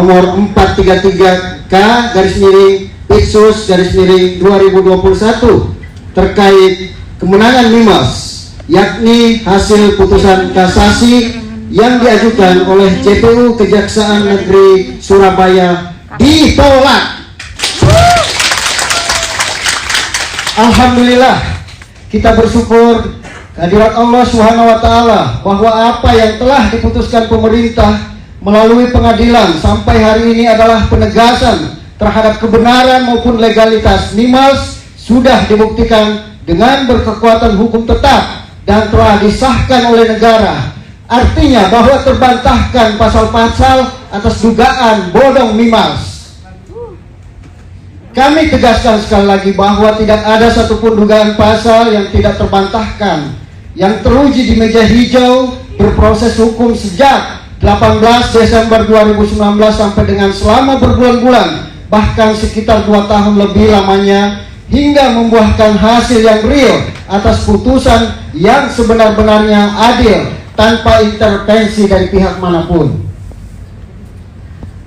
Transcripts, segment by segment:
nomor 433K garis miring Pitsus garis miring 2021 terkait kemenangan Mimiles, yakni hasil putusan kasasi yang diajukan oleh JPU Kejaksaan Negeri Surabaya ditolak. Alhamdulillah, kita bersyukur kehadirat Allah Subhanahu wa Ta'ala bahwa apa yang telah diputuskan pemerintah melalui pengadilan sampai hari ini adalah penegasan terhadap kebenaran maupun legalitas Mimiles sudah dibuktikan dengan berkekuatan hukum tetap dan telah disahkan oleh negara. Artinya bahwa terbantahkan pasal-pasal atas dugaan bodong Mimiles. Kami tegaskan sekali lagi bahwa tidak ada satupun dugaan pasal yang tidak terbantahkan, yang teruji di meja hijau berproses hukum sejak 18 Desember 2019 sampai dengan selama berbulan-bulan, bahkan sekitar 2 tahun lebih lamanya, hingga membuahkan hasil yang real atas putusan yang sebenar-benarnya adil tanpa intervensi dari pihak manapun.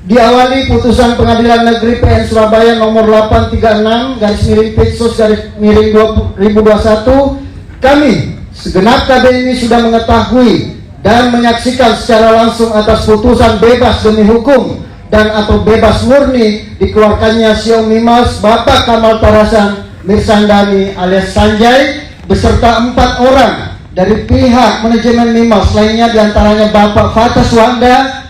Diawali putusan Pengadilan Negeri PN Surabaya nomor 836 garis miring Pitsus garis miring 2021, kami segenap KBMI sudah mengetahui dan menyaksikan secara langsung atas putusan bebas demi hukum dan atau bebas murni dikeluarkannya CEO Mimiles Bapak Kamal Tarasan Mirsandani alias Sanjay beserta 4 orang dari pihak manajemen Mimiles lainnya, diantaranya Bapak Fatas Wanda,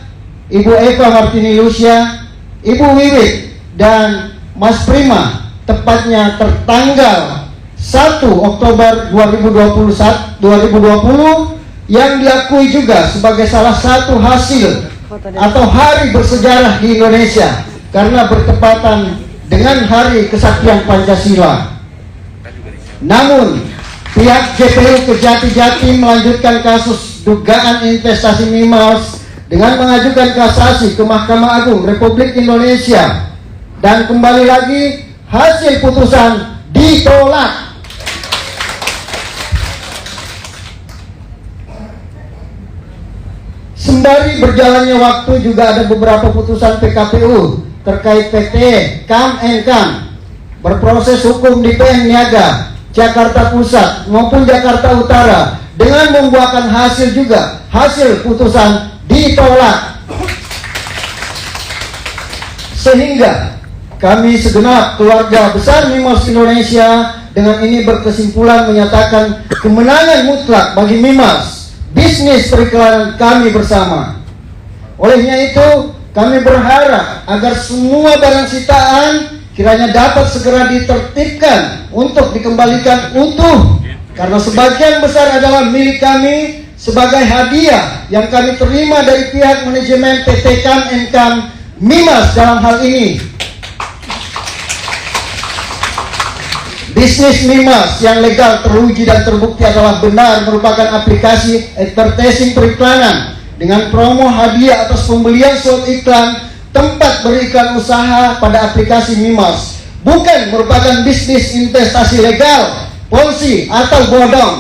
Ibu Eva Martini Lucia, Ibu Wiwit, dan Mas Prima, tepatnya tertanggal 1 Oktober 2020 yang diakui juga sebagai salah satu hasil atau hari bersejarah di Indonesia karena bertepatan dengan Hari Kesaktian Pancasila. Namun, pihak JPU Kejati melanjutkan kasus dugaan investasi Mimiles dengan mengajukan kasasi ke Mahkamah Agung Republik Indonesia, dan kembali lagi hasil putusan ditolak. Sembari berjalannya waktu juga ada beberapa putusan PKPU terkait PT KAM NKAM berproses hukum di PN Niaga Jakarta Pusat maupun Jakarta Utara dengan membuahkan hasil juga hasil putusan ditolak. Sehingga kami segenap keluarga besar Mimiles Indonesia dengan ini berkesimpulan menyatakan kemenangan mutlak bagi Mimiles, bisnis periklanan kami bersama. Olehnya itu kami berharap agar semua barang sitaan kiranya dapat segera ditertibkan untuk dikembalikan utuh, karena sebagian besar adalah milik kami sebagai hadiah yang kami terima dari pihak manajemen PT KAM NKAM Mimiles dalam hal ini. Bisnis Mimiles yang legal, teruji dan terbukti adalah benar merupakan aplikasi advertising periklanan dengan promo hadiah atas pembelian slot iklan tempat beriklan usaha pada aplikasi Mimiles, bukan merupakan bisnis investasi legal, polsi atau bodong.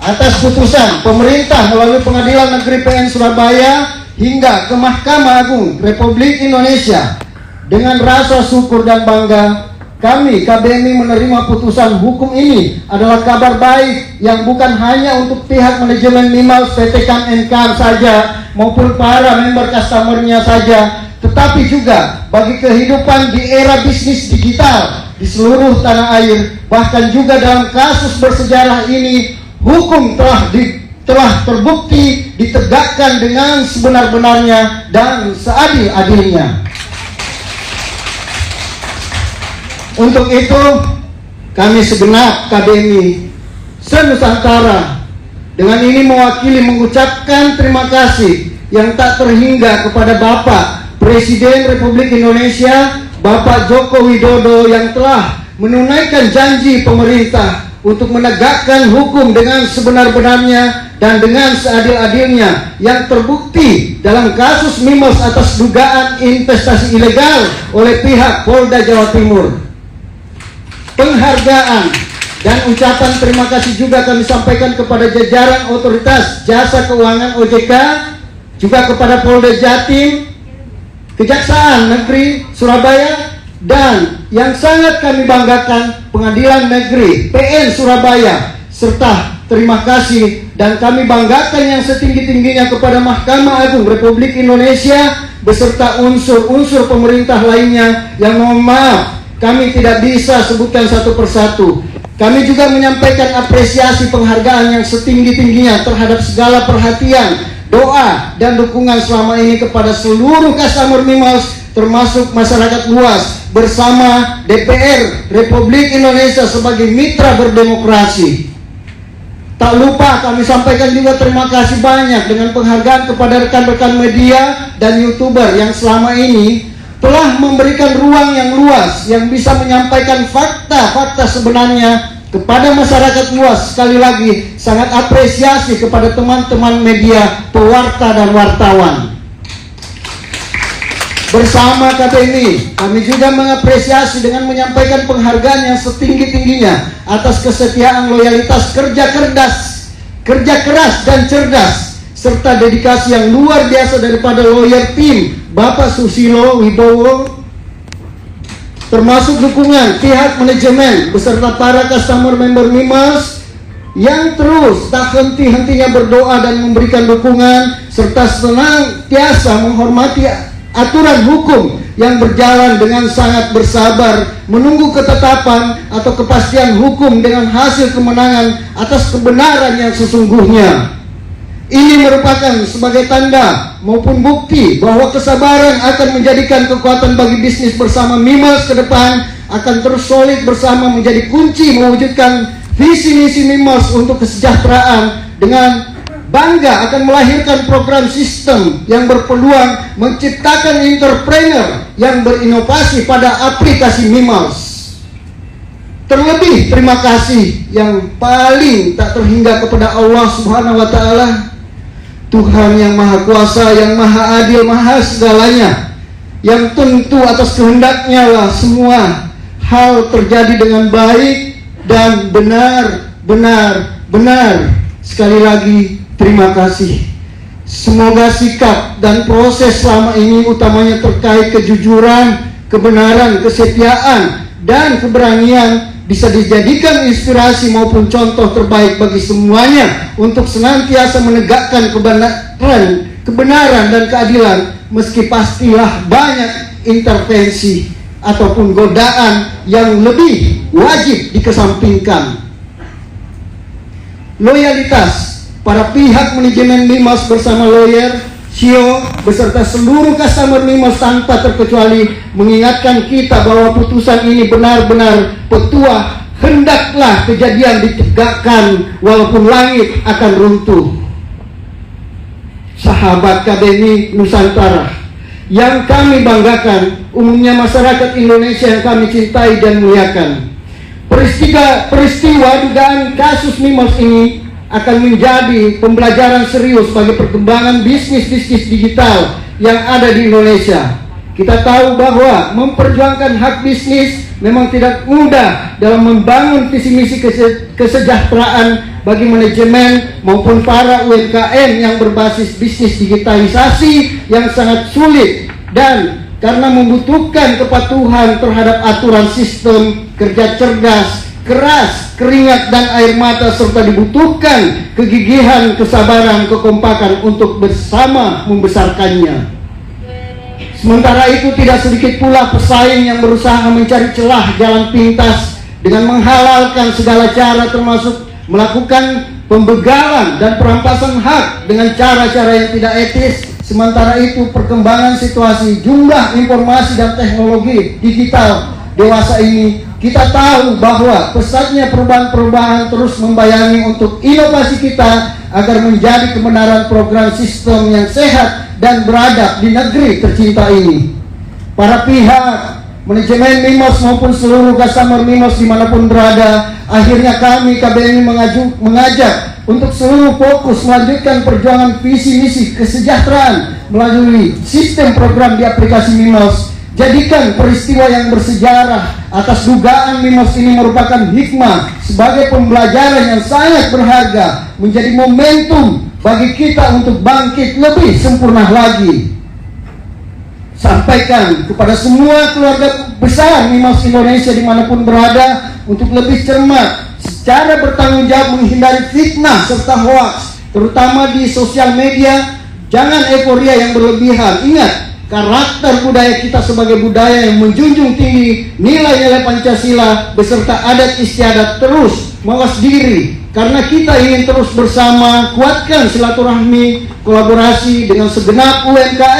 Atas putusan pemerintah melalui Pengadilan Negeri PN Surabaya hingga ke Mahkamah Agung Republik Indonesia, dengan rasa syukur dan bangga kami KBMI menerima putusan hukum ini adalah kabar baik yang bukan hanya untuk pihak manajemen Mimiles PT KAM NKAM saja maupun para member customernya saja, tetapi juga bagi kehidupan di era bisnis digital di seluruh tanah air. Bahkan juga dalam kasus bersejarah ini, hukum telah terbukti ditegakkan dengan sebenar-benarnya dan seadil-adilnya. Untuk itu, kami segenap KBMI se-Nusantara dengan ini mewakili mengucapkan terima kasih yang tak terhingga kepada Bapak Presiden Republik Indonesia, Bapak Joko Widodo, yang telah menunaikan janji pemerintah untuk menegakkan hukum dengan sebenar-benarnya dan dengan seadil-adilnya yang terbukti dalam kasus Mimiles atas dugaan investasi ilegal oleh pihak Polda Jawa Timur. Penghargaan dan ucapan terima kasih juga kami sampaikan kepada jajaran Otoritas Jasa Keuangan OJK juga kepada Polda Jatim, Kejaksaan Negeri Surabaya, dan yang sangat kami banggakan Pengadilan Negeri PN Surabaya, serta terima kasih dan kami banggakan yang setinggi-tingginya kepada Mahkamah Agung Republik Indonesia beserta unsur-unsur pemerintah lainnya yang mohon maaf kami tidak bisa sebutkan satu persatu. Kami juga menyampaikan apresiasi penghargaan yang setinggi-tingginya terhadap segala perhatian, doa, dan dukungan selama ini kepada seluruh customer Mimos termasuk masyarakat luas bersama DPR Republik Indonesia sebagai mitra berdemokrasi. Tak lupa kami sampaikan juga terima kasih banyak dengan penghargaan kepada rekan-rekan media dan YouTuber yang selama ini telah memberikan ruang yang luas yang bisa menyampaikan fakta-fakta sebenarnya kepada masyarakat luas. Sekali lagi sangat apresiasi kepada teman-teman media, pewarta dan wartawan. Bersama KBMI, kami juga mengapresiasi dengan menyampaikan penghargaan yang setinggi-tingginya atas kesetiaan loyalitas kerja keras dan cerdas, serta dedikasi yang luar biasa daripada lawyer tim Bapak Susilo Wibowo, termasuk dukungan pihak manajemen beserta para customer member Mimos yang terus tak henti-hentinya berdoa dan memberikan dukungan, serta senantiasa menghormati aturan hukum yang berjalan dengan sangat bersabar menunggu ketetapan atau kepastian hukum dengan hasil kemenangan atas kebenaran yang sesungguhnya. Ini merupakan sebagai tanda maupun bukti bahwa kesabaran akan menjadikan kekuatan bagi bisnis bersama Mimos ke depan akan terus solid bersama menjadi kunci mewujudkan visi misi Mimos untuk kesejahteraan. Dengan bangga akan melahirkan program sistem yang berpeluang menciptakan entrepreneur yang berinovasi pada aplikasi Mimos. Terlebih terima kasih yang paling tak terhingga kepada Allah Subhanahu wa Ta'ala, Tuhan yang Maha Kuasa, yang Maha Adil, Maha segalanya, yang tentu atas kehendaknya lah semua hal terjadi dengan baik dan benar. Sekali lagi terima kasih. Semoga sikap dan proses selama ini utamanya terkait kejujuran, kebenaran, kesetiaan, dan keberanian bisa dijadikan inspirasi maupun contoh terbaik bagi semuanya untuk senantiasa menegakkan kebenaran dan keadilan meski pastilah banyak intervensi ataupun godaan yang lebih wajib dikesampingkan. Loyalitas para pihak manajemen Mimos bersama lawyer, CEO beserta seluruh customer Mimos tanpa terkecuali mengingatkan kita bahwa putusan ini benar-benar petua, hendaklah kejadian ditegakkan walaupun langit akan runtuh. Sahabat KBMI Nusantara yang kami banggakan, umumnya masyarakat Indonesia yang kami cintai dan muliakan, peristiwa dugaan kasus Mimos ini akan menjadi pembelajaran serius bagi perkembangan bisnis digital yang ada di Indonesia. Kita tahu bahwa memperjuangkan hak bisnis memang tidak mudah dalam membangun visi misi kesejahteraan bagi manajemen maupun para UMKM yang berbasis bisnis digitalisasi yang sangat sulit, dan karena membutuhkan kepatuhan terhadap aturan sistem, kerja cerdas, keras, keringat dan air mata, serta dibutuhkan kegigihan, kesabaran, kekompakan untuk bersama membesarkannya. Sementara itu tidak sedikit pula pesaing yang berusaha mencari celah jalan pintas dengan menghalalkan segala cara termasuk melakukan pembegalan dan perampasan hak dengan cara-cara yang tidak etis. Sementara itu perkembangan situasi, jumlah informasi dan teknologi digital dewasa ini, kita tahu bahwa pesatnya perubahan-perubahan terus membayangi untuk inovasi kita agar menjadi kebenaran program sistem yang sehat dan beradab di negeri tercinta ini. Para pihak manajemen Mimos maupun seluruh customer Mimos dimanapun berada, akhirnya kami KBMI mengajak untuk seluruh fokus melanjutkan perjuangan visi misi kesejahteraan melalui sistem program di aplikasi Mimos. Jadikan peristiwa yang bersejarah atas dugaan Mimos ini merupakan hikmah sebagai pembelajaran yang sangat berharga, menjadi momentum bagi kita untuk bangkit lebih sempurna lagi. Sampaikan kepada semua keluarga besar Mimals Indonesia dimanapun berada untuk lebih cermat, secara bertanggung jawab menghindari fitnah serta hoaks, terutama di sosial media. Jangan euforia yang berlebihan. Ingat, karakter budaya kita sebagai budaya yang menjunjung tinggi nilai-nilai Pancasila beserta adat istiadat. Terus mawas diri, karena kita ingin terus bersama kuatkan silaturahmi kolaborasi dengan segenap UMKM